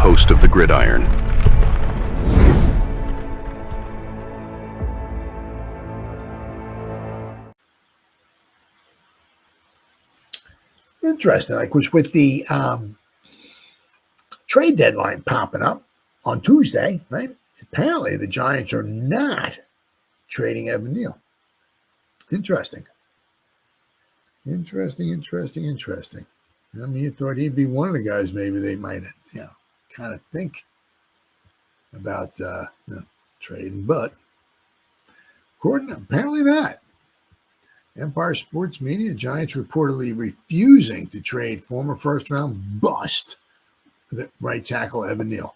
host of the Gridiron. Interesting. Like, was with the trade deadline popping up on Tuesday, right? Apparently, the Giants are not trading Evan Neal. Interesting. Interesting. I mean, you thought he'd be one of the guys maybe they might, kind of think about, trading, but apparently not. Empire Sports Media, Giants reportedly refusing to trade former first-round bust the right tackle Evan Neal.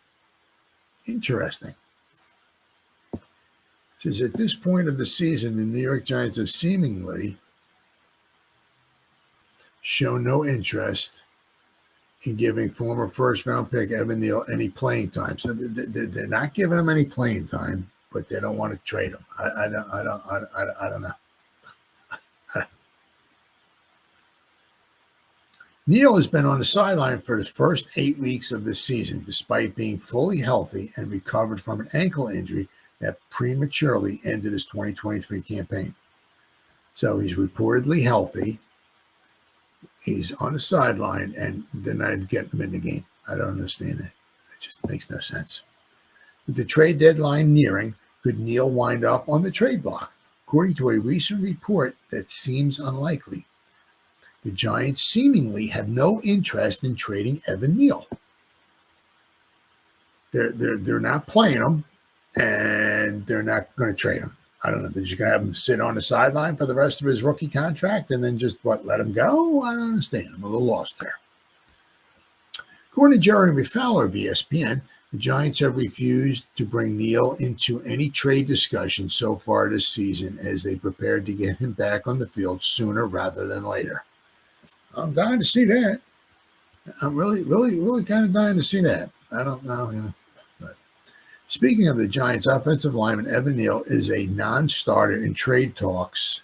Interesting. It says at this point of the season, the New York Giants have seemingly shown no interest in giving former first-round pick Evan Neal any playing time. So they're not giving him any playing time, but they don't want to trade him. I don't know. Neal has been on the sideline for the first 8 weeks of this season, despite being fully healthy and recovered from an ankle injury that prematurely ended his 2023 campaign. So he's reportedly healthy. He's on the sideline, and they're not getting him in the game. I don't understand it. It just makes no sense. With the trade deadline nearing, could Neal wind up on the trade block? According to a recent report that seems unlikely, the Giants seemingly have no interest in trading Evan Neal. They're not playing him, and they're not going to trade him. I don't know. They're just going to have him sit on the sideline for the rest of his rookie contract and then just, let him go? I don't understand. I'm a little lost there. According to Jeremy Fowler of ESPN, the Giants have refused to bring Neal into any trade discussion so far this season as they prepared to get him back on the field sooner rather than later. I'm dying to see that. I'm really kind of dying to see that. I don't know, But speaking of the Giants, offensive lineman Evan Neal is a non-starter in trade talks,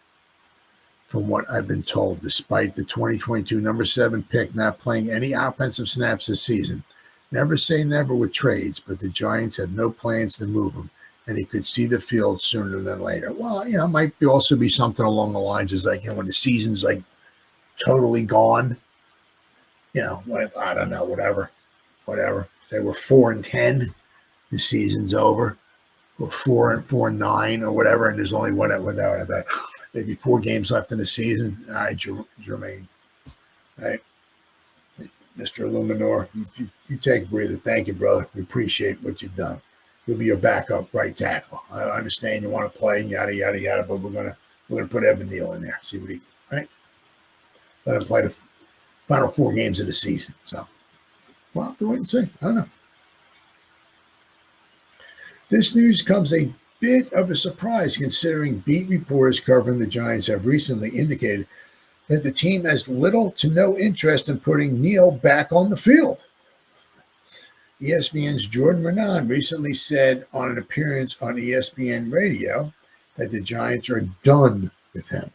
from what I've been told, despite the 2022 number 7 pick not playing any offensive snaps this season. Never say never with trades, but the Giants have no plans to move him, and he could see the field sooner than later. Well, it might also be something along the lines as when the season's totally gone, I don't know, whatever. Say we're 4-10, the season's over. We're 4-9 or whatever, and there's only whatever, maybe 4 games left in the season. All right, Jermaine. All right, Mr. Illuminor, you take a breather. Thank you, brother. We appreciate what you've done. You'll be your backup right tackle. I understand you want to play, yada yada yada, but we're gonna put Evan Neal in there. See what right. Let him play the final 4 games of the season. So we'll have to wait and see. I don't know. This news comes a bit of a surprise considering beat reporters covering the Giants have recently indicated that the team has little to no interest in putting Neal back on the field. ESPN's Jordan Renan recently said on an appearance on ESPN Radio that the Giants are done with him.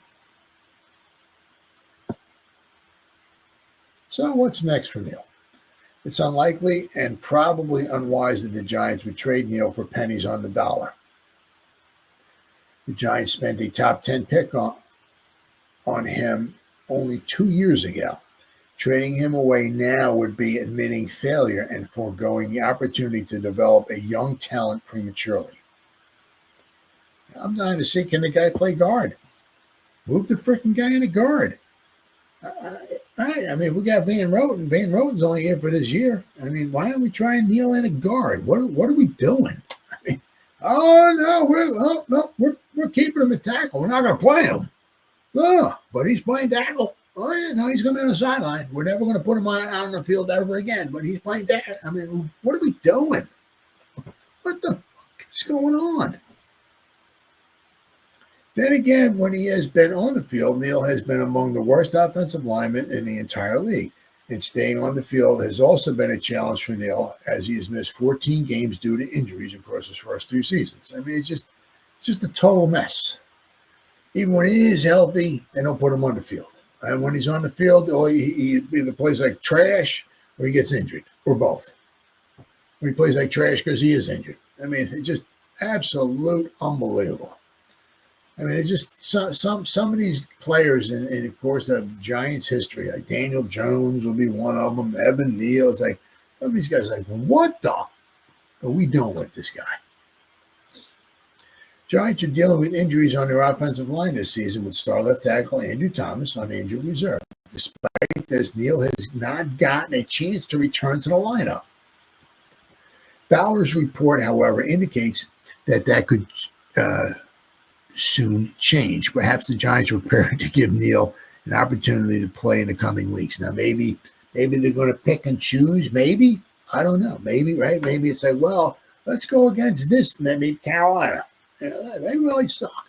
So what's next for Neal? It's unlikely and probably unwise that the Giants would trade Neal for pennies on the dollar. The Giants spent a top 10 pick on him only 2 years ago. Trading him away now would be admitting failure and foregoing the opportunity to develop a young talent prematurely. I'm dying to see, can the guy play guard? Move the freaking guy into guard. Right. I mean, if we got Van Roten's only here for this year. I mean, why aren't we trying Neal in a guard? What are we doing? I mean, we're keeping him at tackle. We're not going to play him. Oh, but he's playing tackle. Oh yeah, no, he's going to be on the sideline. We're never going to put him on the field ever again. But he's playing tackle. I mean, what are we doing? What the fuck is going on? Then again, when he has been on the field, Neal has been among the worst offensive linemen in the entire league. And staying on the field has also been a challenge for Neal, as he has missed 14 games due to injuries across his first 2 seasons. I mean, it's just a total mess. Even when he is healthy, they don't put him on the field. And when he's on the field, he either plays like trash or he gets injured, or both. He plays like trash because he is injured. I mean, it's just absolute unbelievable. I mean, it's just some of these players in of course, the Giants' history, like Daniel Jones will be one of them. Evan Neal. It's like some of these guys are like, what the are we doing with this guy? Giants are dealing with injuries on their offensive line this season with star left tackle Andrew Thomas on injured reserve. Despite this, Neal has not gotten a chance to return to the lineup. Fowler's report, however, indicates that could soon change. Perhaps the Giants are prepared to give Neal an opportunity to play in the coming weeks. Now, maybe they're going to pick and choose. Maybe. I don't know. Maybe, right? Maybe it's like, well, let's go against this, maybe Carolina. You know, they really suck.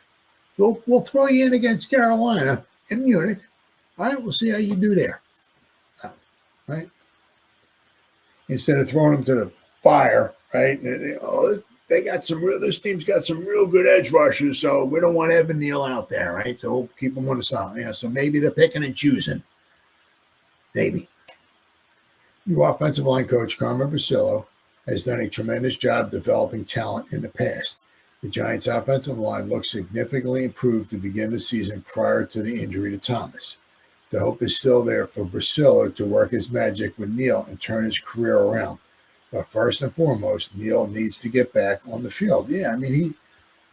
So we'll throw you in against Carolina in Munich. All right, we'll see how you do there. Right? Instead of throwing them to the fire, right? They got this team's got some real good edge rushers, so we don't want Evan Neal out there, right? So we'll keep them on the side. Yeah, so maybe they're picking and choosing. Maybe. New offensive line coach Carmen Basillo has done a tremendous job developing talent in the past. The Giants' offensive line looks significantly improved to begin the season prior to the injury to Thomas. The hope is still there for Basillo to work his magic with Neal and turn his career around. But first and foremost, Neal needs to get back on the field. Yeah, I mean,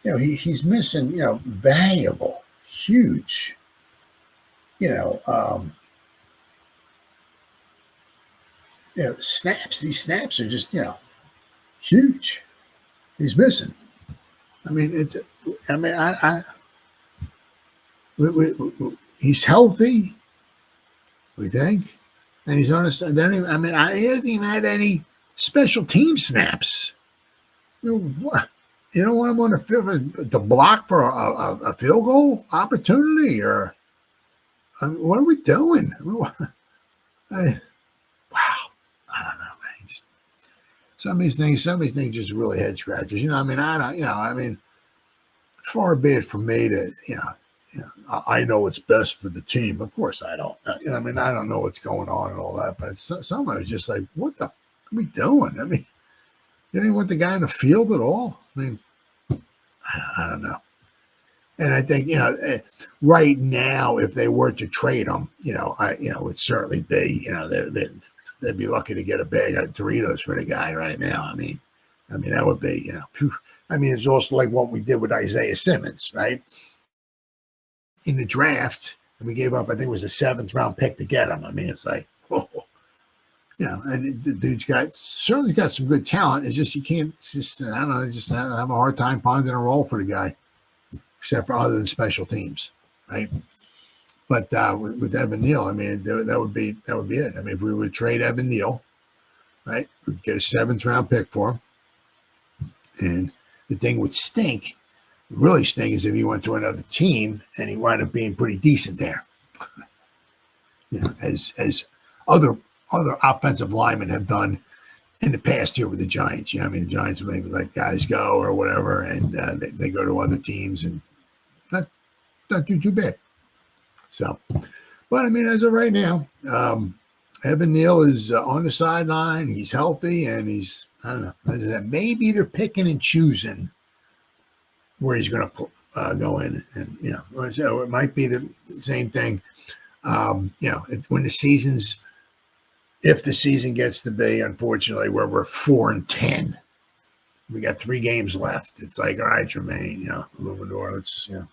he's missing, valuable, huge, snaps. These snaps are just, huge. He's missing. I mean, he's healthy, we think, and he's on a. Then he hasn't even had any special team snaps. What? You don't want him on the field to block for a field goal opportunity, or what are we doing? Wow, I don't know, man. Some of these things just really head scratchers. Far be it from me to, I know what's best for the team. Of course I don't. I don't know what's going on and all that, but some of it's just like, what the f are we doing? You don't even want the guy in the field at all. I don't know. And I think, right now, if they were to trade him, it'd certainly be, they'd be lucky to get a bag of Doritos for the guy right now. I mean, that would be, it's also like what we did with Isaiah Simmons, right? In the draft, and we gave up, I think it was a 7th round pick to get him. It's like, and the dude's certainly got some good talent. It's just, you can't I don't know, just have a hard time finding a role for the guy, except for other than special teams, right? But with Evan Neal, that would be it. If we would trade Evan Neal, right, we'd get a 7th round pick for him. And the thing would stink, really stink, is if he went to another team and he wound up being pretty decent there. As other offensive linemen have done in the past year with the Giants. The Giants maybe let guys go or whatever, and they go to other teams and not do too bad. So, but as of right now, Evan Neal is on the sideline. He's healthy, and he's, I don't know, maybe they're picking and choosing where he's going to go in. And, so it might be the same thing. When the season's, if the season gets to be, unfortunately, where we're 4-10, we got 3 games left. It's like, all right, Jermaine, Luminor, let's, go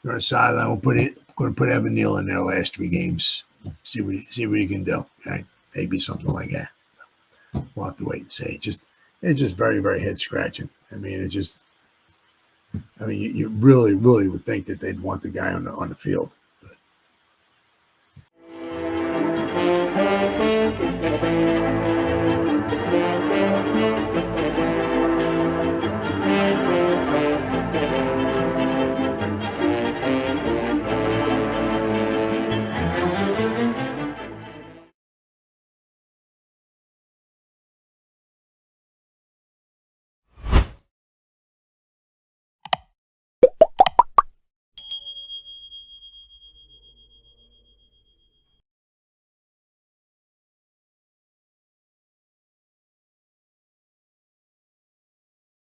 on the sideline. We're going to put Evan Neal in there last 3 games. See what he can do. Right? Maybe something like that. We'll have to wait and see. It's just very, very head scratching. You really, really would think that they'd want the guy on the field.